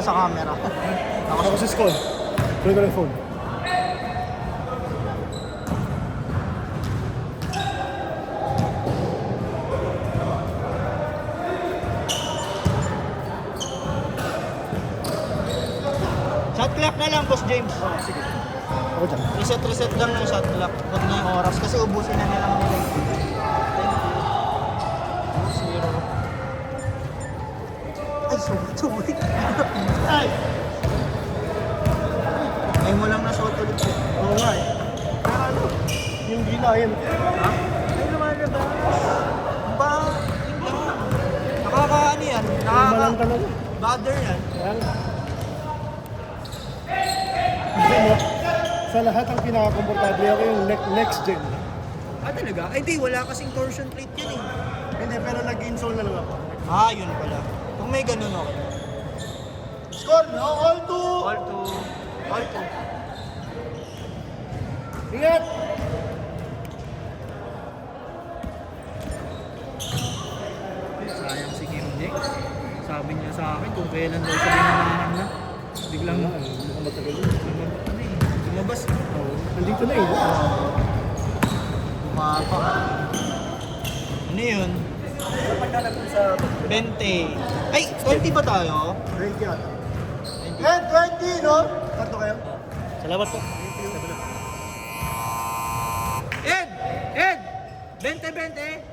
Ako sa camera. Ako sa school. Tuloy ko ng phone. Shot clock na lang, Boss James. Sige. Ako dyan. Reset lang ng shot clock. Huwag na yung oras kasi ubusin na nilang nila. Zero. Ay, sorry. Ay! Ay mo lang na shot ulit. Oo nga eh. Pero ano? Yung ginahin. Ha? Ay naman na ba? Ba? Nakakaano yan? Malang talaga. Bother yan. Kaya nga. Hindi mo, sa lahat ang pinaka-komportable ako yung next gen. Ah, talaga? Ay, di. Wala kasing torsion plate yan eh. Hindi, pero nag-install na lang ako. Ah, yun pala. Kung may ganun ako. Score! No, all two! All to. All to. Ingat! Sayang si Kim Nick. Sabi niya sa akin kung kailan daw siya dinanahan na. Biglang Mukhang matagal yun. lumabas. Oo. Nandito na eh. Bumapa. Ano yun? 20. Ay, 20 ba tayo? 20 yata. 20. And 20, no? Tatlo kayo? Salamat po. Ed! Ed! 20-20!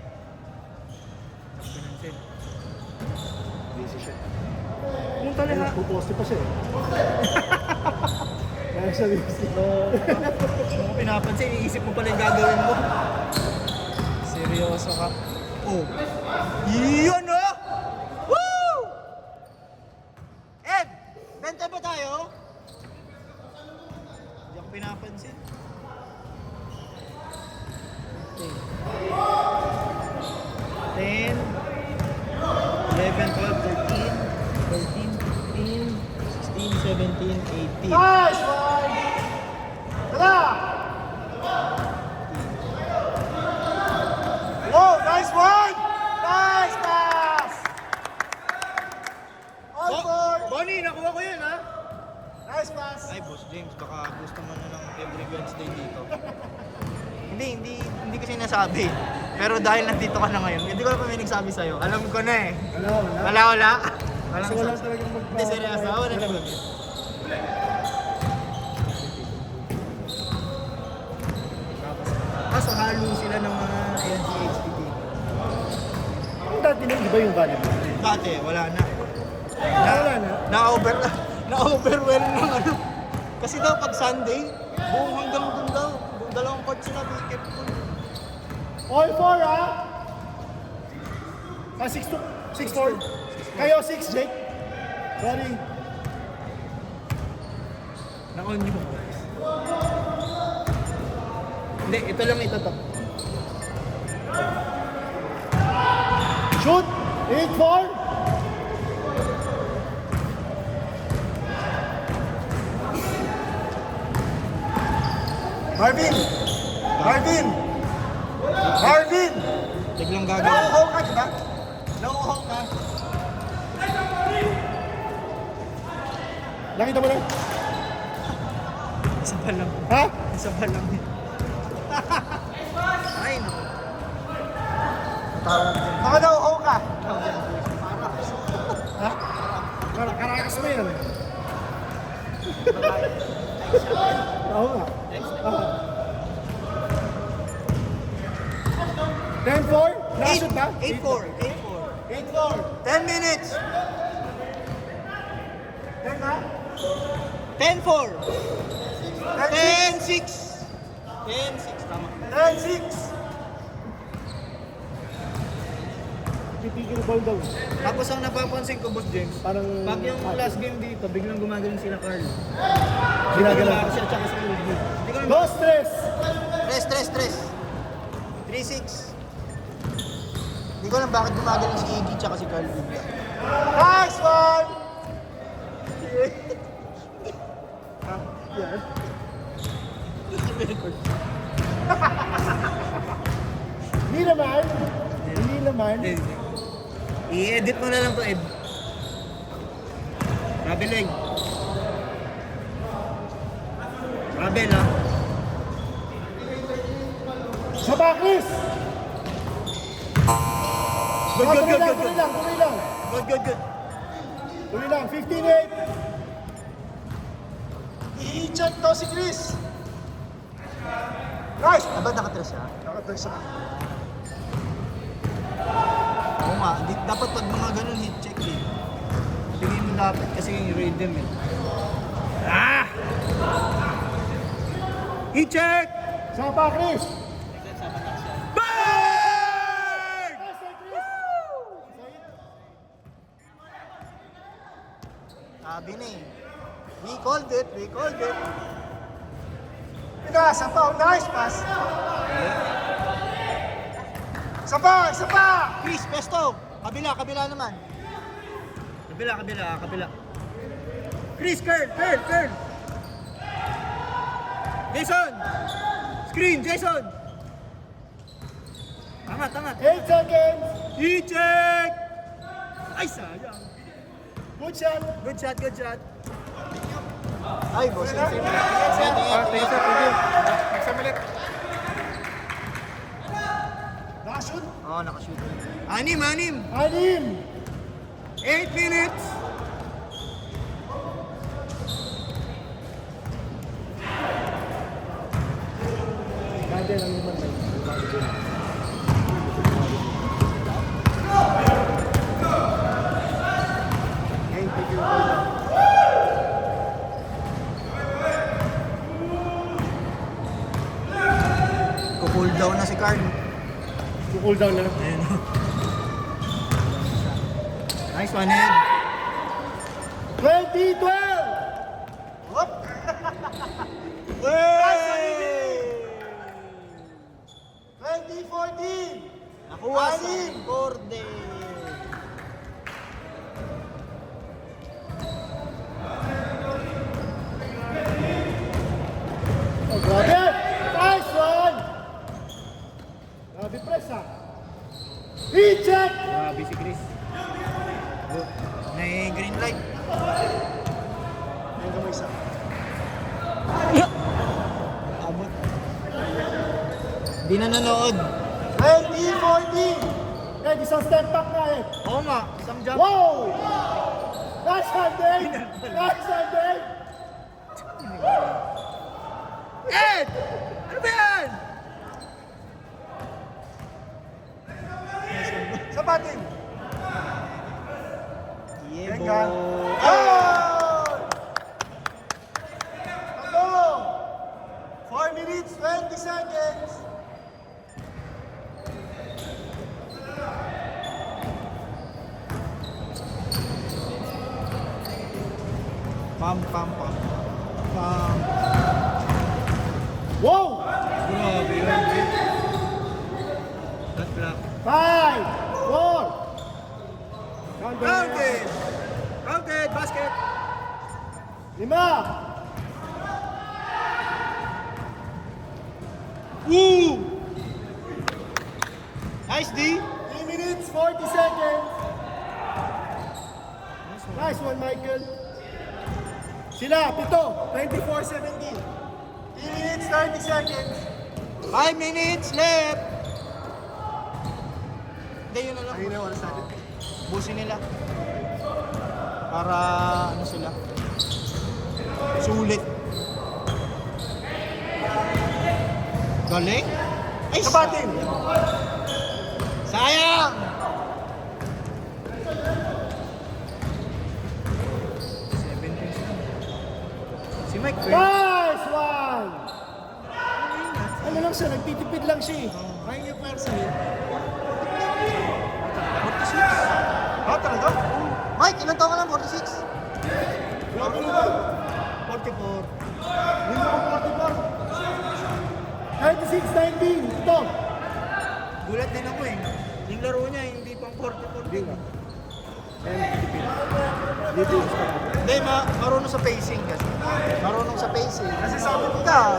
Busy siya. Pumunta na ha. Puposte pa siya eh. Kaya siya busy. Kung pinapansin, iisip mo pala yung gagawin mo. Seryoso ka. Oh. Yun oh! Woo! Ed! 20 ba tayo? Hindi ako pinapansin. Okay. 10, 11, 12, 13, 14, 15, 16, 17, 18. Nice one! Tara! Oh, nice one! Nice pass! All four! Bonnie, nakuha ko yun ha? Nice pass! Ay, Boss James, baka gusto mo na ng every Wednesday dito. hindi kasi nasabi. Pero dahil nandito ka na ngayon, hindi ko na pa may nagsabi sa'yo. Alam ko na eh. Wala. Wala. Kasi wala talagang Hindi, seryoso. Wala na ba? Kaso halo sila ng mga NCHTT. Ang dati nung iba yung volleyball. Dati, wala na. Wala na. Na-overwhelm ng ano. Kasi daw pag Sunday, buong hanggang dun daw. Dalawang court sila, basketball. All four, ha? 6-4. Kayo 6, Jake. Sorry. Na-on niyo ba? Hindi, ito lang ito to. Shoot! 8-4. Marvin! Biglang gagawin. Nauuhaw ka, diba? Nauuhaw ka. Nakita mo na? Isa pa lang. Ha? Isa pa lang. Ay, naku. Baka nauuhaw ka. Ha? Karakas mo yan. Oo nga. 10-4? Nashoot na? 8-4. 8-4. 10 minutes. 10 na? 10-4. 10-6. 10-6. 10-6, tama. 10-6. Titigil ball daw. Tapos ang napapansin ko, Boss James, Parang... pag yung last game dito, biglang gumagaling sila Carl. Ginagalaw. Siya tsaka si Luigi. Hindi ko naman. Dos, tres! Tres. 3-6. Hindi ko alam bakit gumagaling si Iggy tsaka si Carl bigla. Nice one! Yan. Hindi naman. I-edit mo na lang to, Ed. Traveling. Travel ha. Sa Chris! Good, good, good, good, Tuloy good. lang, tuloy lang. Good, good, good. Tuloy lang, 15-8. I-check to si Chris. Nice! Aba, nakatres siya? Nakatrace siya. Oo nga, dapat pag mga ganun hit check eh. Tingin mo dapat kasi yung rhythm eh. Ah! Hit check! Sa Chris! Bang! Sabi na eh. We called it, we called it. Ika, sa pa, nice pass. Isa pa! Chris, pesto! Kabila, kabila naman. Kabila, kabila, kabila. Chris, curl, curl, curl! Jason! Screen, Jason! Angat, angat. 8 seconds. I-check! Ay, sayang. Good shot. Good shot, good shot. Ay, boss. Wala na. Tingin, tingin. Magsamalit. Nakashoot. Oo, nakashoot. Anim, anim. 6. 8 minutes. Ganda lang naman. Cool down na si Carl. Cool down na lang. Ayun. Nice one, Ed. 2012! Whoop! Hey! 2014! Nakuha sa Anim. borde. Oh, grabe! Nice one! Grabe press ah. I-check! Grabe si Chris. Good. May green light. Ayun ka mo isa. Abot. Di na nanood. 2014! Kahit isang step back na eh. Oo nga, isang jump. Wow! Nice one, Dave! Nice one, Dave! Ed! Ano ba yan? Sapatin! Yebo. Oh! Ako! 4 minutes, 20 seconds! Pam, pam, pam. Pam. Wow! Grabe yun. That block. 5, 4, Counted! Counted! Basket! 5, Woo! Nice, D! 3 minutes, 40 seconds! Nice one, Michael! Sila, 7, 24-17. 3 minutes, 30 seconds. 5 minutes left! Hindi, yun na lang. Ayun na, wala sa atin. Busin nila. Para ano sila. Sulit. Galing? Ay, Sapatin! sayang! Si Mike, Nice one! Ano lang siya, nagtitipid lang siya eh. Kaya niya pwersa eh. 46. Ah, talaga? Mike, ilan taon ka lang? 46? Grabe naman. 44. Hindi mo 44. 96-19. Ito. Gulat din ako eh. Yung laro niya, hindi pang 44. Hindi nga. Kaya nagtitipid. Dito. Hindi, marunong sa pacing kasi. Marunong sa pacing. Kasi sabi ko Ikaw,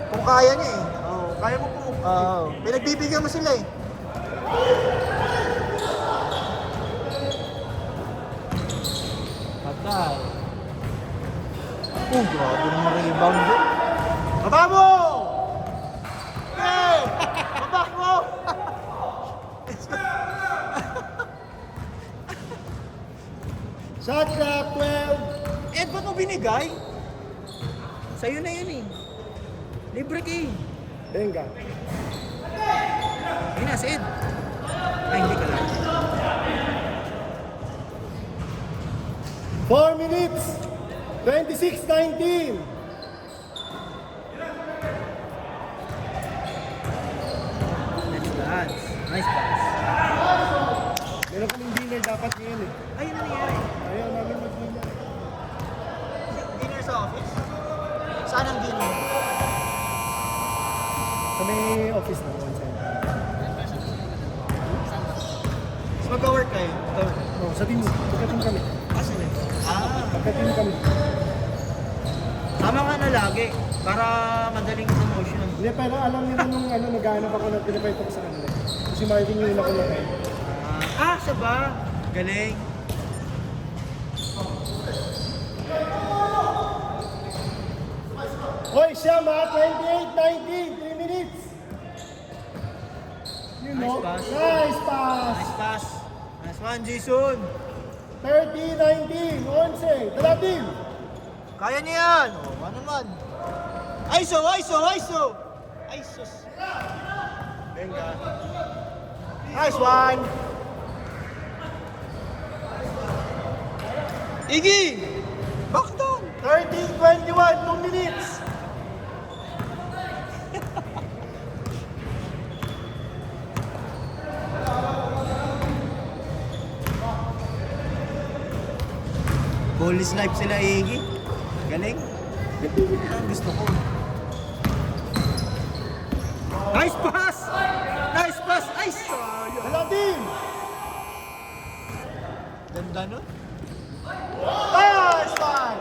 kung kaya niya eh. oh, kaya mo po. Pinagbibigyan mo sila eh. Try. Oh, grabe naman rebound yun. Baba mo! Okay! Baba mo! Shot clock, 12. Ed, ba't mo binigay? Sa'yo na yun eh. Libre ka eh. Benga. Yun na, si Ed. Ay, hindi ka lang. 4 minutes. 26-19. Nice dance. Nice pass. Meron kaming dinner dapat ngayon eh. Ayun na nangyari. Ayaw namin mag-dinner. Dinner sa office? Saan ang dinner? Sa may office na one center. Mas magka-work kayo? Magka-work. No, sa team. Pagka-team kami. Asan eh? Ah, Pagka-team kami. tama nga na lagi. Para madaling promotion. Hindi, pero alam nila nung nag-aanap ako na pinapayto ko sa kanila. Kasi Marvin yung una ko na kayo. Siya ba? Galing. Hoy, Shama, 28-19, 3 minutes. You Nice know? pass. Nice pass. Nice pass. Nice one, Jason. 30-19, 11, Talatin. Kaya niya yan. Ano man. ISO, ISO, ISO. ISOs. Venga. Nice one. Iggy! Back down. 30-21, 2 minutes. Goal is life sila, Iggy. Galing. Ang gusto ko. Nice pass! Nice pass! Ay, sayang. Talatin. Ganda nun. Nice one.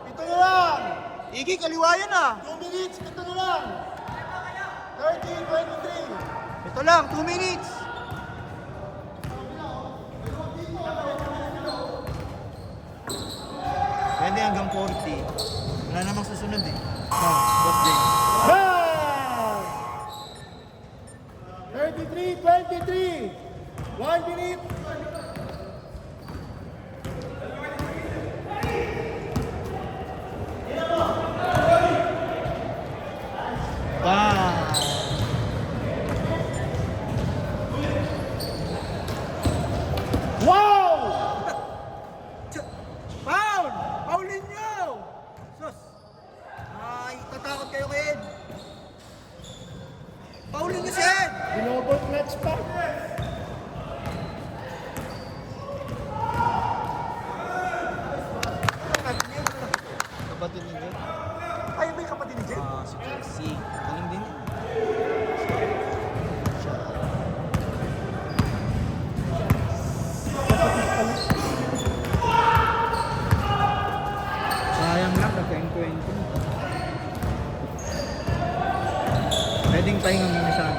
Ito na lang. Iggy, kaliwa yan ah. 2 minutes, ito na lang. 30-23. Ito lang, 2 minutes. Pwede hanggang 40. Wala namang susunod eh. Boss din. Nice! 33-23. 1 minute. Wow! Wow! Foul! Foulin nyo! Sus! Ay, tatakot kayo kay Ed. Foulin nyo si Ed! Binobo clutch pa. Kapatid ni Ed? Ay, may kapatid ni Jen. Si Casey. Galing din yun. Sayang lang, nagka-enkwento. Pwedeng pahinga muna siya.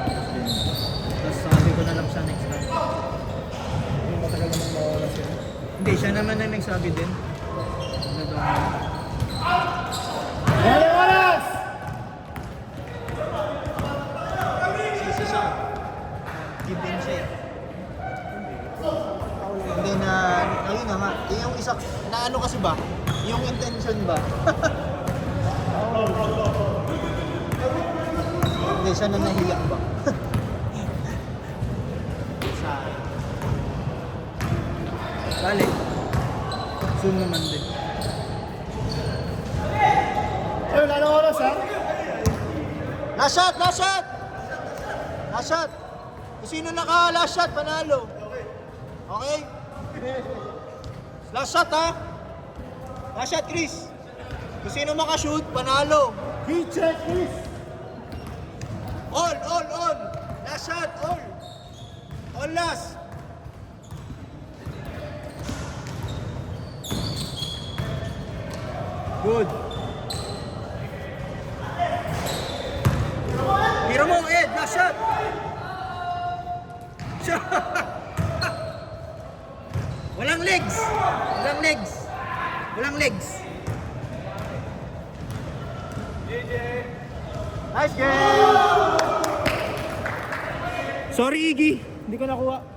Tapos sabi ko na lang siya next time. Yung matagal naman mawala siya. Hindi, siya naman na nagsabi din. Ano daw? Wala oras! Sisi siya. Give din siya eh. Hindi na, ayun na nga. Yung isa, na ano kasi ba? Yung intention ba? Hindi, siya na nahiya ba? Balik. Zoom naman din. Ay, wala na oras ha? Last shot! Last shot! Last shot! Kung sino naka last shot, panalo. Okay? Last shot ha? Last shot, Chris. Kung sino makashoot, panalo. Heat check, please. All! Last shot, all! All last! Good. Tira mo, Ed! Last shot! Shot! Walang legs! Walang legs! Walang legs. Nice game! Sorry, Iggy. Hindi ko nakuha.